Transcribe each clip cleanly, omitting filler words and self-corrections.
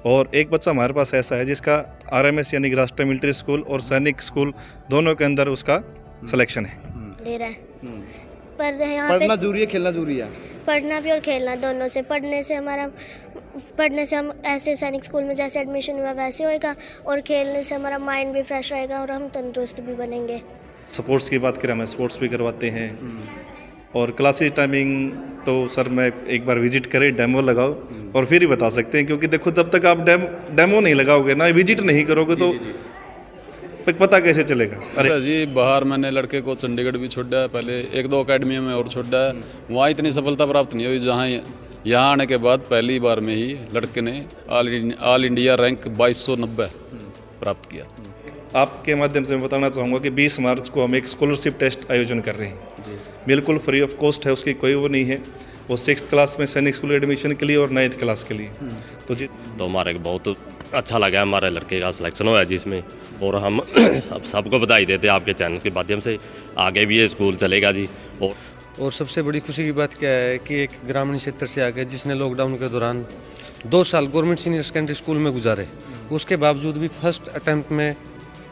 और एक बच्चा हमारे पास ऐसा है जिसका RMS यानी कि राष्ट्रीय मिलिट्री स्कूल और सैनिक स्कूल दोनों के अंदर उसका सिलेक्शन है। दे रहा है पर यहाँ पढ़ना पे जरूरी है, खेलना जरूरी है। पढ़ना भी और खेलना दोनों से। पढ़ने से हम ऐसे सैनिक स्कूल में जैसे एडमिशन हुआ वैसे होएगा, और खेलने से हमारा माइंड भी फ्रेश रहेगा और हम तंदुरुस्त भी बनेंगे। स्पोर्ट्स की बात करें, हमें स्पोर्ट्स भी करवाते हैं। और क्लासेस टाइमिंग तो सर मैं एक बार विजिट करें, डेमो लगाओ और फिर ही बता सकते हैं, क्योंकि देखो तब तक आप डेमो नहीं लगाओगे ना, विजिट नहीं करोगे तो पता कैसे चलेगा। अच्छा जी, बाहर मैंने लड़के को चंडीगढ़ भी छोड़ा है, पहले 1-2 अकेडमी में और छोड़ा है। वहाँ इतनी सफलता प्राप्त नहीं हुई जहाँ यहाँ आने के बाद पहली बार में ही लड़के ने ऑल इंडिया रैंक 2290 प्राप्त किया। आपके माध्यम से मैं बताना चाहूँगा कि 20 मार्च को हम एक स्कॉलरशिप टेस्ट आयोजन कर रहे हैं, बिल्कुल फ्री ऑफ कॉस्ट है, उसकी कोई वो नहीं है। वो 6th क्लास में सैनिक स्कूल एडमिशन के लिए और 9th क्लास के लिए। तो हमारे बहुत अच्छा लगा, हमारे लड़के का सिलेक्शन हुआ है जिसमें, और हम अब सबको बधाई देते हैं आपके चैनल के माध्यम से। आगे भी ये स्कूल चलेगा जी। और सबसे बड़ी खुशी की बात क्या है कि एक ग्रामीण क्षेत्र से आके जिसने लॉकडाउन के दौरान 2 साल गवर्नमेंट सीनियर सेकेंडरी स्कूल में गुजारे, उसके बावजूद भी फर्स्ट अटेम्प्ट में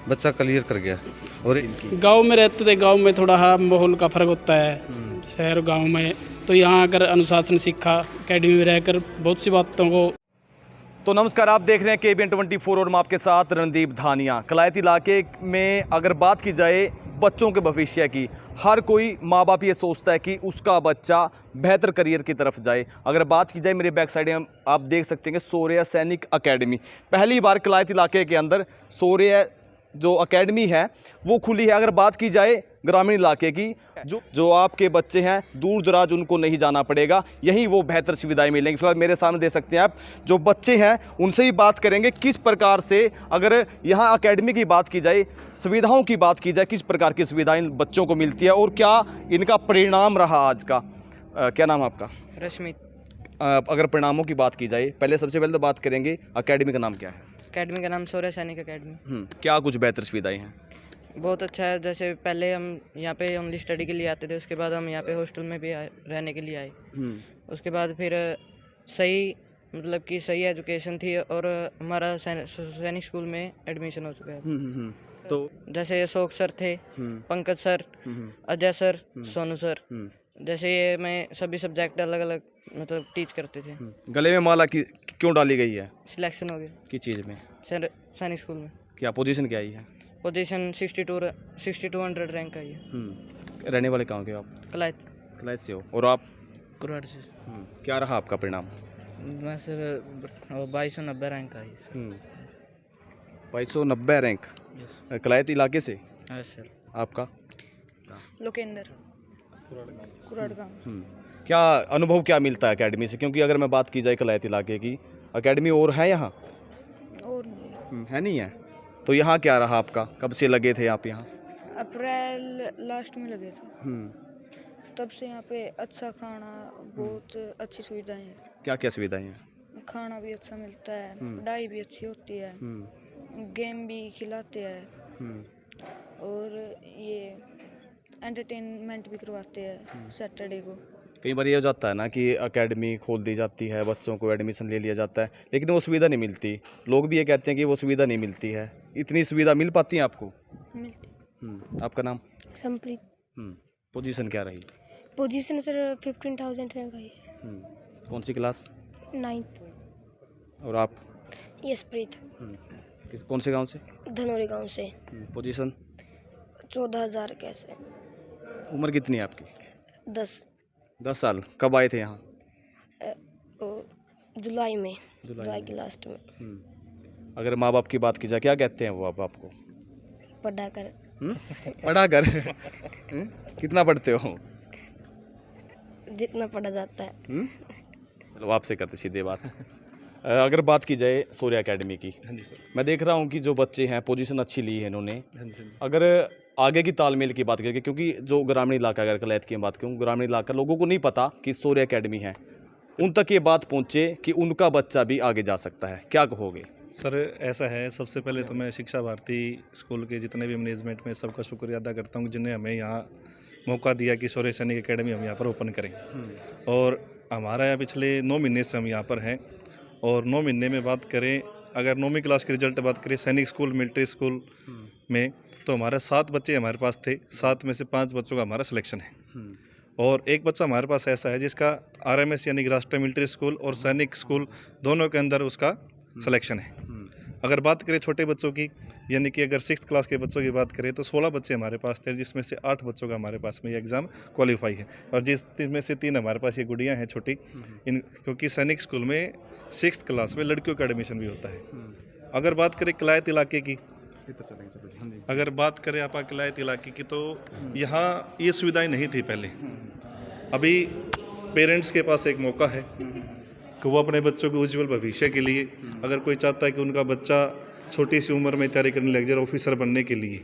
बच्चा क्लियर कर गया। और गांव में रहते थे, गांव में थोड़ा माहौल का फ़र्क होता है शहर गांव में, तो यहाँ अगर अनुशासन सीखा, अकेडमी में रहकर बहुत सी बातों को। तो नमस्कार, आप देख रहे हैं KBN 24 और मैं आपके साथ रणदीप धानिया। कलायत इलाके में अगर बात की जाए बच्चों के भविष्य की, हर कोई माँ बाप ये सोचता है कि उसका बच्चा बेहतर करियर की तरफ जाए। अगर बात की जाए, मेरे बैक साइड में आप देख सकते हैं कि शौर्य सैनिक अकेडमी पहली बार कलायत इलाके के अंदर शौर्य जो अकेडमी है वो खुली है। अगर बात की जाए ग्रामीण इलाके की, जो आपके बच्चे हैं दूर दराज उनको नहीं जाना पड़ेगा, यहीं वो बेहतर सुविधाएं मिलेंगी। फिलहाल मेरे सामने देख सकते हैं आप जो बच्चे हैं उनसे ही बात करेंगे किस प्रकार से, अगर यहाँ अकेडमी की बात की जाए, सुविधाओं की बात की जाए, किस प्रकार की सुविधाएं बच्चों को मिलती है और क्या इनका परिणाम रहा आज का। क्या नाम है आपका? रश्मि। अगर परिणामों की बात की जाए, पहले सबसे पहले तो बात करेंगे अकेडमी का नाम क्या है? अकेडमी का नाम शौर्य सैनिक अकेडमी। क्या कुछ बेहतर सुविधाएं हैं? बहुत अच्छा है। जैसे पहले हम यहाँ पे ओनली स्टडी के लिए आते थे, उसके बाद हम यहाँ पे हॉस्टल में भी रहने के लिए आए। उसके बाद फिर सही मतलब कि सही एजुकेशन थी और हमारा सैनिक स्कूल में एडमिशन हो चुका है। तो जैसे अशोक सर थे, Pankaj sir, Ajay sir, Sonu sir, जैसे ये मैं सभी सब्जेक्ट अलग अलग मतलब टीच करते थे। गले में माला क्यों डाली गई है? सिलेक्शन हो गया। किस चीज़ में? सैनिक स्कूल में। क्या पोजीशन क्या आई है? पोजीशन 6200 रैंक आई है। रहने वाले कहाँ के हो आप? कलायत से हो। और आप? कुराड़ से। क्या रहा आपका परिणाम? मैं सर 2290 रैंक आई सर। 2290 रैंक कलायत इलाके से? हाँ सर। आपका? लोकेंद्र कुराड़ गाँव। क्या अनुभव क्या मिलता है अकेडमी से? क्योंकि अगर मैं बात की जाए कलायत इलाके की, अकेडमी और है यहाँ? और नहीं है नहीं है। तो यहाँ क्या रहा आपका? कब से लगे थे आप यहाँ? अप्रैल लास्ट में लगे थे। तब से यहाँ पे अच्छा खाना, बहुत अच्छी सुविधाएं हैं। क्या क्या सुविधाएं हैं? खाना भी अच्छा मिलता है, पढ़ाई भी अच्छी होती है, गेम भी खिलाते हैं और ये एंटरटेनमेंट भी करवाते हैं सैटरडे को। कई बार ये हो जाता है ना कि एकेडमी खोल दी जाती है, बच्चों को एडमिशन ले लिया जाता है, लेकिन वो सुविधा नहीं मिलती। लोग भी ये कहते हैं कि वो सुविधा नहीं मिलती है। इतनी सुविधा मिल पाती है आपको? मिलती। आपका नाम? संप्रीत। पोजीशन क्या रही? पोजीशन सर 15,000 रैंक आई है। कौन सी क्लास? 9th। और आप? यशप्रीत। कौन से गांव से? धनौरी गांव से। पोजीशन? 14,000 कैसे। उम्र कितनी है आपकी? 10 साल। कब आए थे यहाँ? जुलाई में, जुलाई के लास्ट में। अगर माँ बाप की बात की जाए, क्या कहते हैं वो आप आपको? पढ़ा कर। पढ़ा कर? कितना पढ़ते हो? जितना पढ़ा जाता है। चलो आपसे करते सीधे बात। अगर बात की जाए शौर्य अकेडमी की, मैं देख रहा हूँ कि जो बच्चे हैं पोजीशन अच्छी ली है इन्होंने। अगर आगे की तालमेल की बात करें, क्योंकि जो ग्रामीण इलाका, अगर कलायत की बात करूँ, ग्रामीण इलाका लोगों को नहीं पता कि शौर्य अकेडमी है, उन तक ये बात पहुँचे कि उनका बच्चा भी आगे जा सकता है, क्या कहोगे? सर ऐसा है, सबसे पहले तो मैं शिक्षा भारती स्कूल के जितने भी मैनेजमेंट में सबका शुक्रिया अदा करता हूँ जिन्हें हमें यहाँ मौका दिया कि शौर्य सैनिक अकेडमी हम यहाँ पर ओपन करें। और हमारा यहाँ पिछले 9 महीने से हम यहाँ पर हैं और 9 महीने में बात करें, अगर 9वीं क्लास के रिजल्ट बात करें सैनिक स्कूल, मिलिट्री स्कूल में, तो हमारे 7 बच्चे हमारे पास थे। 7 में से 5 बच्चों का हमारा सिलेक्शन है और एक बच्चा हमारे पास ऐसा है जिसका RMS यानी कि राष्ट्रीय मिलिट्री स्कूल और सैनिक स्कूल दोनों के अंदर उसका सिलेक्शन है। अगर बात करें छोटे बच्चों की, यानी कि अगर 6th क्लास के बच्चों की बात करें तो 16 बच्चे हमारे पास थे, जिसमें से 8 बच्चों का हमारे पास में ये एग्ज़ाम क्वालिफाई है और जिसमें से 3 हमारे पास ये गुड़ियाँ हैं छोटी। क्योंकि सैनिक स्कूल में 6th क्लास में लड़कियों का एडमिशन भी होता है। अगर बात करें किलायत इलाके की, अगर बात करें आप किलायत इलाके की, तो यहाँ ये सुविधाएं नहीं थी पहले। अभी पेरेंट्स के पास एक मौका है कि वो अपने बच्चों के उज्जवल भविष्य के लिए, अगर कोई चाहता है कि उनका बच्चा छोटी सी उम्र में तैयारी करने लग जाए ऑफिसर बनने के लिए,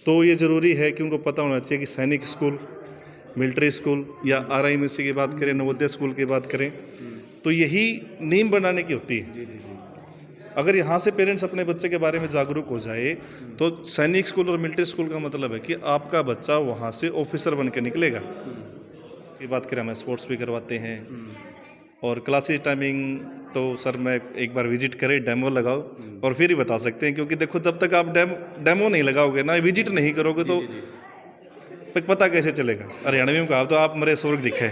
तो ये ज़रूरी है कि उनको पता होना चाहिए कि सैनिक स्कूल, मिलिट्री स्कूल या RIMC की बात करें, नवोदय स्कूल की बात करें, तो यही नींव बनाने की होती है। अगर यहाँ से पेरेंट्स अपने बच्चे के बारे में जागरूक हो जाए तो सैनिक स्कूल और मिलिट्री स्कूल का मतलब है कि आपका बच्चा वहाँ से ऑफिसर बन के निकलेगा। की बात करें, हमें स्पोर्ट्स भी करवाते हैं और क्लासेस टाइमिंग तो सर मैं एक बार विजिट करें, डेमो लगाओ और फिर ही बता सकते हैं। क्योंकि देखो जब तक आप डेमो नहीं लगाओगे ना, विजिट नहीं करोगे तो पता कैसे चलेगा। हरियाणवी में कहा तो आप मेरे स्वर्ग दिखे,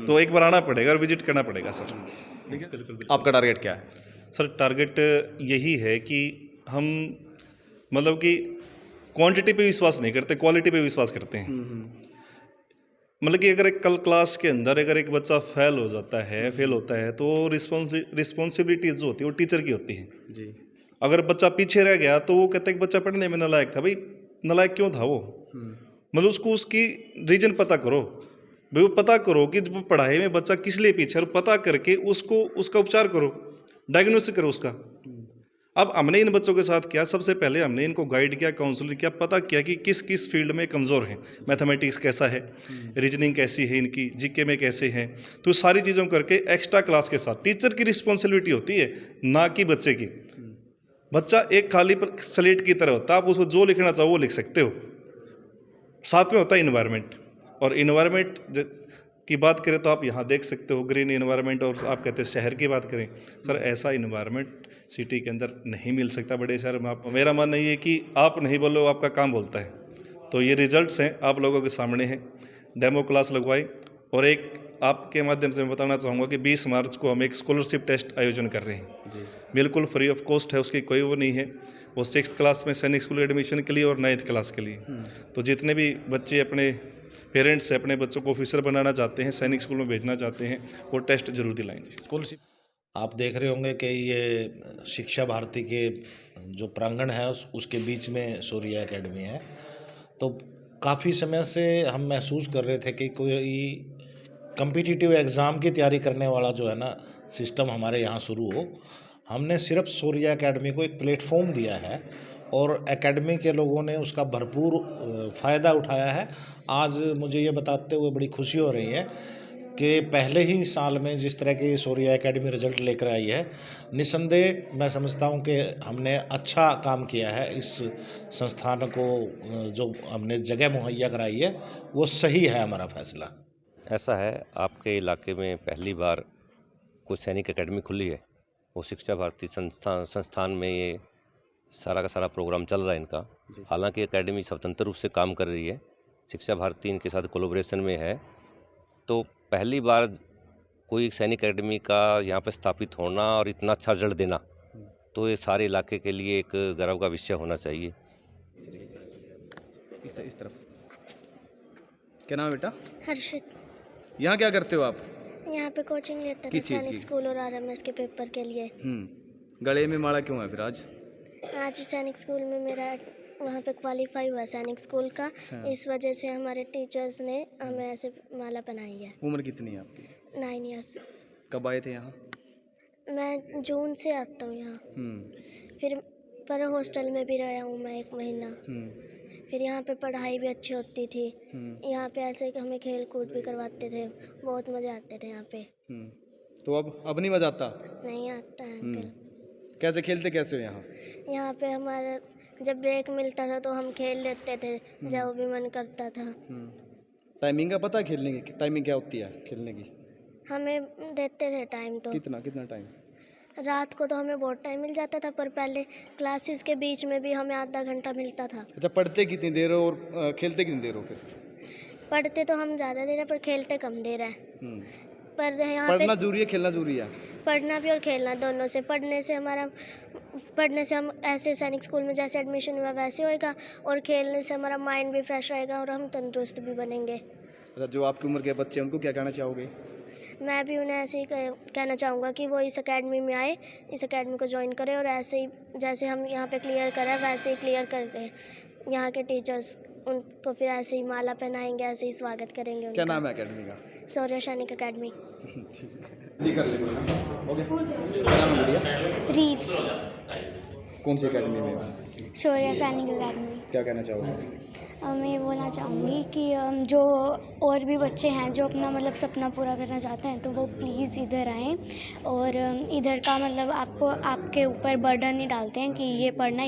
तो एक बार आना पड़ेगा और विजिट करना पड़ेगा सर। आपका टारगेट क्या है? सर टारगेट यही है कि हम मतलब कि क्वांटिटी पे विश्वास नहीं करते, क्वालिटी पे विश्वास करते हैं। मतलब कि अगर एक कल क्लास के अंदर अगर एक बच्चा फेल होता है तो रिस्पॉन्सिबिलिटी जो होती है वो टीचर की होती है जी। अगर बच्चा पीछे रह गया तो वो कहते हैं कि बच्चा पढ़ने में नालायक था। भाई नालायक क्यों था वो? मतलब उसको उसकी रीजन पता करो, भाई वो पता करो कि पढ़ाई में बच्चा किस लिए पीछे, और पता करके उसको उसका उपचार करो, डायग्नोसिस करो उसका। अब हमने इन बच्चों के साथ किया, सबसे पहले हमने इनको गाइड किया, काउंसलिंग किया, पता किया कि किस किस फील्ड में कमज़ोर हैं, मैथमेटिक्स कैसा है, रीजनिंग कैसी है इनकी, जीके में कैसे हैं। तो सारी चीज़ों करके एक्स्ट्रा क्लास के साथ टीचर की रिस्पॉन्सिबिलिटी होती है, ना कि बच्चे की। बच्चा एक खाली स्लेट की तरह होता है, आप उसको जो लिखना चाहो वो लिख सकते हो। साथ में होता है इन्वायरमेंट, और इन्वायरमेंट की बात करें तो आप यहाँ देख सकते हो ग्रीन इन्वायरमेंट, और आप कहते हैं शहर की बात करें, सर ऐसा इन्वायरमेंट सिटी के अंदर नहीं मिल सकता बड़े शहर में। आप, मेरा मानना ये है कि आप नहीं बोलो आपका काम बोलता है। तो ये रिजल्ट्स हैं, आप लोगों के सामने हैं। डेमो क्लास लगवाई, और एक आपके माध्यम से मैं बताना चाहूँगा कि 20 मार्च को हम एक स्कॉलरशिप टेस्ट आयोजन कर रहे हैं जी। बिल्कुल फ्री ऑफ कॉस्ट है, उसकी कोई वो नहीं है। वो 6th क्लास में सैनिक स्कूल एडमिशन के लिए और 9th क्लास के लिए। तो जितने भी बच्चे अपने पेरेंट्स से अपने बच्चों को ऑफिसर बनाना चाहते हैं, सैनिक स्कूल में भेजना चाहते हैं, वो टेस्ट जरूर दिलाएंगे। स्कॉलरशिप आप देख रहे होंगे कि ये शिक्षा भारती के जो प्रांगण है उसके बीच में सूर्या एकेडमी है। तो काफ़ी समय से हम महसूस कर रहे थे कि कोई कम्पिटिटिव एग्ज़ाम की तैयारी करने वाला जो है ना सिस्टम हमारे यहाँ शुरू हो। हमने सिर्फ सूर्या एकेडमी को एक प्लेटफॉर्म दिया है और एकेडमी के लोगों ने उसका भरपूर फ़ायदा उठाया है। आज मुझे ये बताते हुए बड़ी खुशी हो रही है कि पहले ही साल में जिस तरह की सूर्या एकेडमी रिजल्ट लेकर आई है, निस्संदेह मैं समझता हूँ कि हमने अच्छा काम किया है। इस संस्थान को जो हमने जगह मुहैया कराई है वो सही है हमारा फैसला। ऐसा है, आपके इलाके में पहली बार कोई सैनिक एकेडमी खुली है। वो शिक्षा भारती संस्थान में ये सारा का सारा प्रोग्राम चल रहा है इनका। हालांकि एकेडमी स्वतंत्र रूप से काम कर रही है, शिक्षा भारती इनके साथ कोलैबोरेशन में है। तो पहली बार कोई सैनिक एकेडमी का यहाँ पे स्थापित होना और इतना अच्छा रिजल्ट देना, तो ये सारे इलाके के लिए एक गर्व का विषय होना चाहिए। इस तरफ क्या नाम है बेटा? हर्षित। यहाँ क्या करते हो आप? यहाँ पे कोचिंग लेते थे सैनिक स्कूल और RMS के पेपर के लिए। गले में माला क्यों है फिर आज? आज सैनिक स्कूल में मेरा वहाँ पे क्वालिफाई हुआ सैनिक स्कूल का। इस वजह से हमारे टीचर्स ने हमें ऐसे माला बनाई है। उम्र कितनी है आपकी? 9 इयर्स। कब आए थे यहाँ? मैं जून से आता हूँ यहाँ। फिर पर हॉस्टल में भी रहा हूँ मैं 1 महीना। फिर यहाँ पे पढ़ाई भी अच्छी होती थी। यहाँ पे ऐसे कि हमें खेल कूद भी करवाते थे, बहुत मज़ा आते थे यहाँ पे। तो अब नहीं मज़ा आता? नहीं आता है अंकल। कैसे खेलते कैसे हो यहाँ? यहाँ पे हमारा जब ब्रेक मिलता था तो हम खेल लेते थे, जब भी मन करता था। टाइमिंग का पता है खेलने की? टाइमिंग क्या होती है खेलने की? हमें देते थे टाइम तो कितना टाइम? रात को तो हमें बहुत टाइम मिल जाता था, पर पहले क्लासेस के बीच में भी हमें आधा घंटा मिलता था। अच्छा, पढ़ते कितनी देर हो और खेलते कितनी देर हो फिर? पढ़ते तो हम ज़्यादा देर है, पर खेलते कम देर है। पर यहाँ पढ़ना पे जरूरी है, खेलना जरूरी है? पढ़ना भी और खेलना दोनों से। पढ़ने से हम ऐसे सैनिक स्कूल में जैसे एडमिशन हुआ वैसे होएगा, और खेलने से हमारा माइंड भी फ्रेश रहेगा और हम तंदुरुस्त भी बनेंगे। अच्छा, जो आपकी उम्र के बच्चे हैं उनको क्या कहना चाहोगे? मैं भी उन्हें ऐसे ही कहना चाहूँगा कि वो इस एकेडमी में आए, इस एकेडमी को ज्वाइन करें, और ऐसे ही जैसे हम यहाँ पे क्लियर करें वैसे ही क्लियर करके यहाँ के टीचर्स उनको फिर ऐसे ही माला पहनाएंगे, ऐसे ही स्वागत करेंगे उनका। क्या नाम है एकेडमी का? शौर्य सैनिक एकेडमी। रीत। कौन सी एकेडमी में हो? शौर्य सैनिक एकेडमी। क्या कहना चाहोगे? मैं ये बोलना चाहूँगी कि जो और भी बच्चे हैं जो अपना मतलब सपना पूरा करना चाहते हैं, तो वो प्लीज़ इधर आएँ, और इधर का मतलब आपके ऊपर बर्डन नहीं डालते हैं कि ये पढ़ना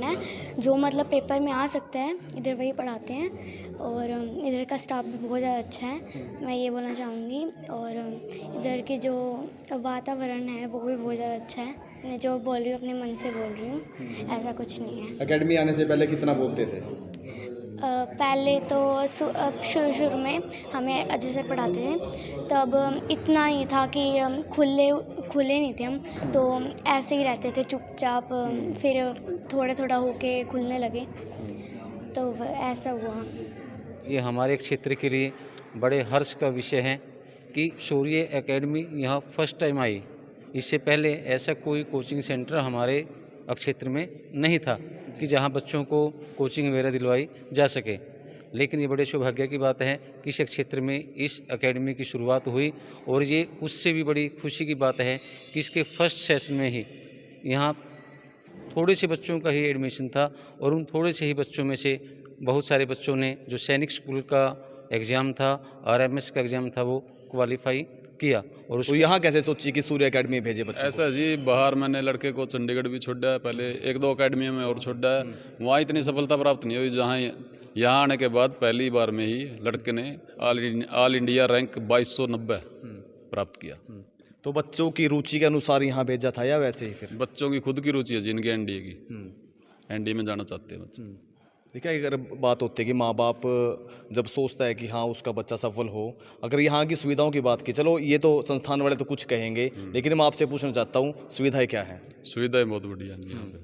है। जो मतलब पेपर में आ सकता है इधर वही पढ़ाते हैं, और इधर का स्टाफ भी बहुत ज़्यादा अच्छा है, मैं ये बोलना चाहूँगी। और इधर के जो वातावरण है वो भी बहुत ज़्यादा अच्छा है। मैं जो बोल रही हूँ अपने मन से बोल रही हूँ, ऐसा कुछ नहीं है। एकेडमी आने से पहले कितना बोलते थे? पहले तो शुरू में हमें जैसे पढ़ाते थे तब इतना नहीं था कि खुले नहीं थे हम, तो ऐसे ही रहते थे चुपचाप, फिर थोड़ा होके खुलने लगे, तो ऐसा हुआ। ये हमारे क्षेत्र के लिए बड़े हर्ष का विषय है कि शौर्य एकेडमी यहाँ फर्स्ट टाइम आई। इससे पहले ऐसा कोई कोचिंग सेंटर हमारे क्षेत्र में नहीं था कि जहाँ बच्चों को कोचिंग वगैरह दिलवाई जा सके, लेकिन ये बड़े सौभाग्य की बात है कि इस क्षेत्र में इस एकेडमी की शुरुआत हुई, और ये उससे भी बड़ी खुशी की बात है कि इसके फर्स्ट सेशन में ही यहाँ थोड़े से बच्चों का ही एडमिशन था, और उन थोड़े से ही बच्चों में से बहुत सारे बच्चों ने जो सैनिक स्कूल का एग्ज़ाम था, RMS का एग्ज़ाम था, वो क्वालिफाई किया। और तो यहाँ कैसे सोची कि सूर्य एकेडमी भेजे बच्चों ऐसा जी, बाहर मैंने लड़के को चंडीगढ़ भी छोड़ा है, पहले 1-2 अकेडमियों में और छोड़ा है, वहाँ इतनी सफलता प्राप्त नहीं हुई जहाँ यहाँ आने के बाद पहली बार में ही लड़के ने ऑल इंडिया रैंक 2290 प्राप्त किया। तो बच्चों की रुचि के अनुसार यहाँ भेजा था या वैसे ही? फिर बच्चों की खुद की रुचि है जिनकी एनडीए की, एनडीए में जाना चाहते हैं बच्चे। देखिए, अगर बात होती है कि माँ बाप जब सोचता है कि हाँ उसका बच्चा सफल हो, अगर यहाँ की सुविधाओं की बात की, चलो ये तो संस्थान वाले तो कुछ कहेंगे, लेकिन मैं आपसे पूछना चाहता हूँ सुविधाएं क्या हैं? सुविधाएं बहुत बढ़िया हैं यहाँ पे,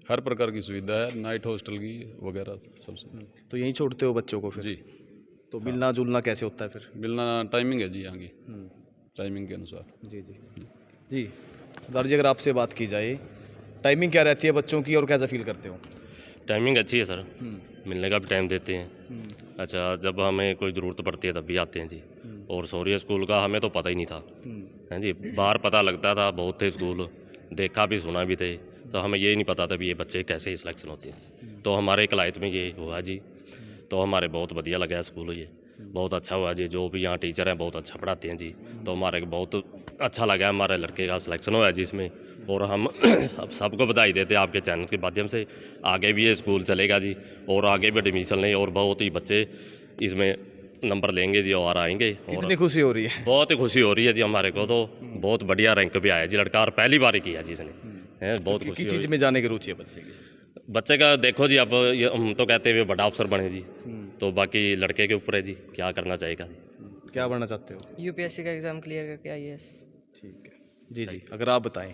हर प्रकार की सुविधा है, नाइट हॉस्टल की वगैरह सबसे। तो यहीं छोड़ते हो बच्चों को फिर? जी। तो मिलना जुलना कैसे होता है फिर? मिलना टाइमिंग है जी यहाँ की, टाइमिंग के अनुसार। जी सरदार जी, अगर आपसे बात की जाए टाइमिंग क्या रहती है बच्चों की और कैसा फील करते हो? टाइमिंग अच्छी है सर, मिलने का भी टाइम देते हैं। अच्छा, जब हमें कोई ज़रूरत पड़ती है तब भी आते हैं जी। और शौर्य स्कूल का हमें तो पता ही नहीं था, हैं जी, बाहर पता लगता था, बहुत थे स्कूल, देखा भी सुना भी थे, तो हमें ये नहीं पता था भी ये बच्चे कैसे सिलेक्शन होते हैं। तो हमारे कलायत में ये हुआ जी, तो हमारे बहुत बढ़िया लगा स्कूल, ये बहुत अच्छा हुआ जी। जो भी यहाँ टीचर हैं बहुत अच्छा पढ़ाते हैं जी, तो हमारे को बहुत अच्छा लगा हमारे लड़के का सिलेक्शन हुआ जी इसमें। और हम सबको बधाई देते हैं आपके चैनल के माध्यम से, आगे भी ये स्कूल चलेगा जी, और आगे भी एडमिशन लें, और बहुत ही बच्चे इसमें नंबर लेंगे जी और आएंगे। और कितनी खुशी हो रही है? बहुत ही खुशी हो रही है जी हमारे को, तो बहुत बढ़िया रैंक पे आया जी लड़का, और पहली बार ही किया जी इसने, है बहुत खुशी। किस चीज़ में जाने की रुचि है बच्चे की? बच्चे का देखो जी, अब हम तो कहते हैं बड़ा अफसर बने जी, तो बाकी लड़के के ऊपर है जी क्या करना चाहेगा जी। क्या बनना चाहते हो? यूपीएससी का एग्ज़ाम क्लियर करके IAS। ठीक है जी। अगर आप बताएं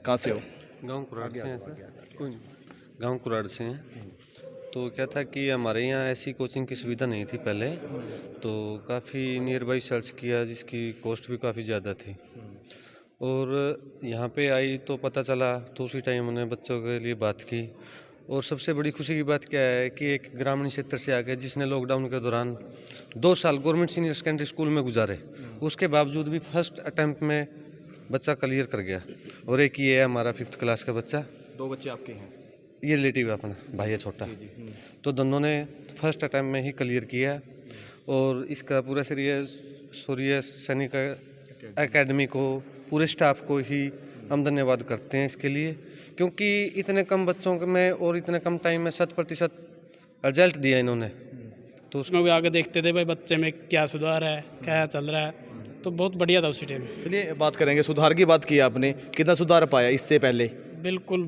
कहाँ से हो? गांव कुराड़ से हैं सर, गांव कुराड़ से हैं। तो क्या था कि हमारे यहाँ ऐसी कोचिंग की सुविधा नहीं थी पहले, तो काफ़ी नियर बाई सर्च किया जिसकी कॉस्ट भी काफ़ी ज़्यादा थी, और यहाँ पे आई तो पता चला, तो उसी टाइम हमने बच्चों के लिए बात की। और सबसे बड़ी खुशी की बात क्या है कि एक ग्रामीण क्षेत्र से आके जिसने लॉकडाउन के दौरान 2 साल गवर्नमेंट सीनियर सेकेंडरी स्कूल में गुजारे, उसके बावजूद भी फर्स्ट अटैम्प्ट में बच्चा क्लियर कर गया। और एक ये है हमारा 5th क्लास का बच्चा। 2 बच्चे आपके हैं? ये रिलेटिव है अपना, भाई है छोटा। तो दोनों ने फर्स्ट अटैम्प्ट में ही क्लियर किया, और इसका पूरा शौर्य सैनिक एकेडमी को, पूरे स्टाफ को ही हम धन्यवाद करते हैं इसके लिए, क्योंकि इतने कम बच्चों में और इतने कम टाइम में 100% रिजल्ट दिया इन्होंने। तो उसमें भी आगे देखते थे भाई बच्चे में क्या सुधार है, क्या चल रहा है, तो बहुत बढ़िया था उसी टाइम। चलिए बात करेंगे, सुधार की बात की आपने, कितना सुधार पाया इससे पहले? बिल्कुल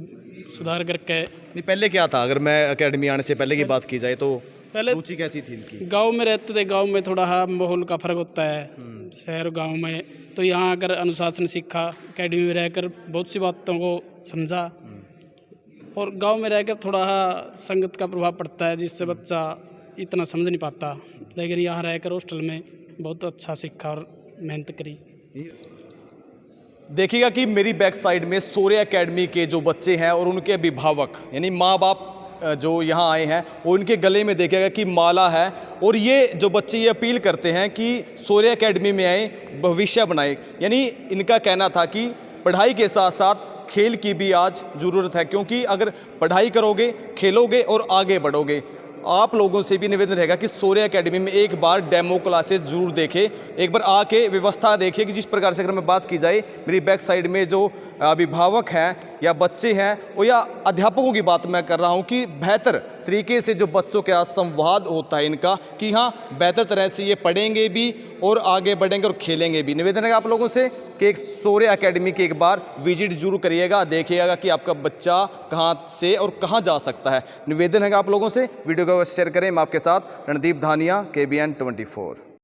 सुधार करके। नहीं पहले क्या था, अगर मैं एकेडमी आने से पहले की बात की जाए तो पहले रुचि कैसी थी इनकी? गांव में रहते थे, गांव में थोड़ा हाँ माहौल का फ़र्क होता है शहर गांव में। तो यहाँ अगर अनुशासन सीखा, एकेडमी में रहकर बहुत सी बातों को समझा, और गांव में रहकर थोड़ा हाँ संगत का प्रभाव पड़ता है जिससे बच्चा इतना समझ नहीं पाता, लेकिन यहाँ रहकर हॉस्टल में बहुत अच्छा सीखा और मेहनत करी। देखिएगा कि मेरी बैक साइड में सूर्य एकेडमी के जो बच्चे हैं और उनके अभिभावक यानी माँ बाप जो यहाँ आए हैं, वो उनके गले में देखिएगा कि माला है, और ये जो बच्चे ये अपील करते हैं कि सूर्य एकेडमी में आए, भविष्य बनाए। यानी इनका कहना था कि पढ़ाई के साथ साथ खेल की भी आज ज़रूरत है, क्योंकि अगर पढ़ाई करोगे, खेलोगे और आगे बढ़ोगे। आप लोगों से भी निवेदन रहेगा कि सूर्य एकेडमी में एक बार डेमो क्लासेस ज़रूर देखें, एक बार आके व्यवस्था देखिए कि जिस प्रकार से अगर मैं बात की जाए, मेरी बैक साइड में जो अभिभावक हैं या बच्चे हैं वो या अध्यापकों की बात मैं कर रहा हूं कि बेहतर तरीके से जो बच्चों के साथ संवाद होता है इनका, कि हाँ बेहतर तरह से ये पढ़ेंगे भी और आगे बढ़ेंगे और खेलेंगे भी। निवेदन है आप लोगों से कि एक सूर्य एकेडमी की एक बार विजिट जरूर करिएगा, देखिएगा कि आपका बच्चा कहाँ से और कहाँ जा सकता है। निवेदन है आप लोगों से वीडियो को शेयर करें। मैं आपके साथ रणदीप धानिया, KBN 24।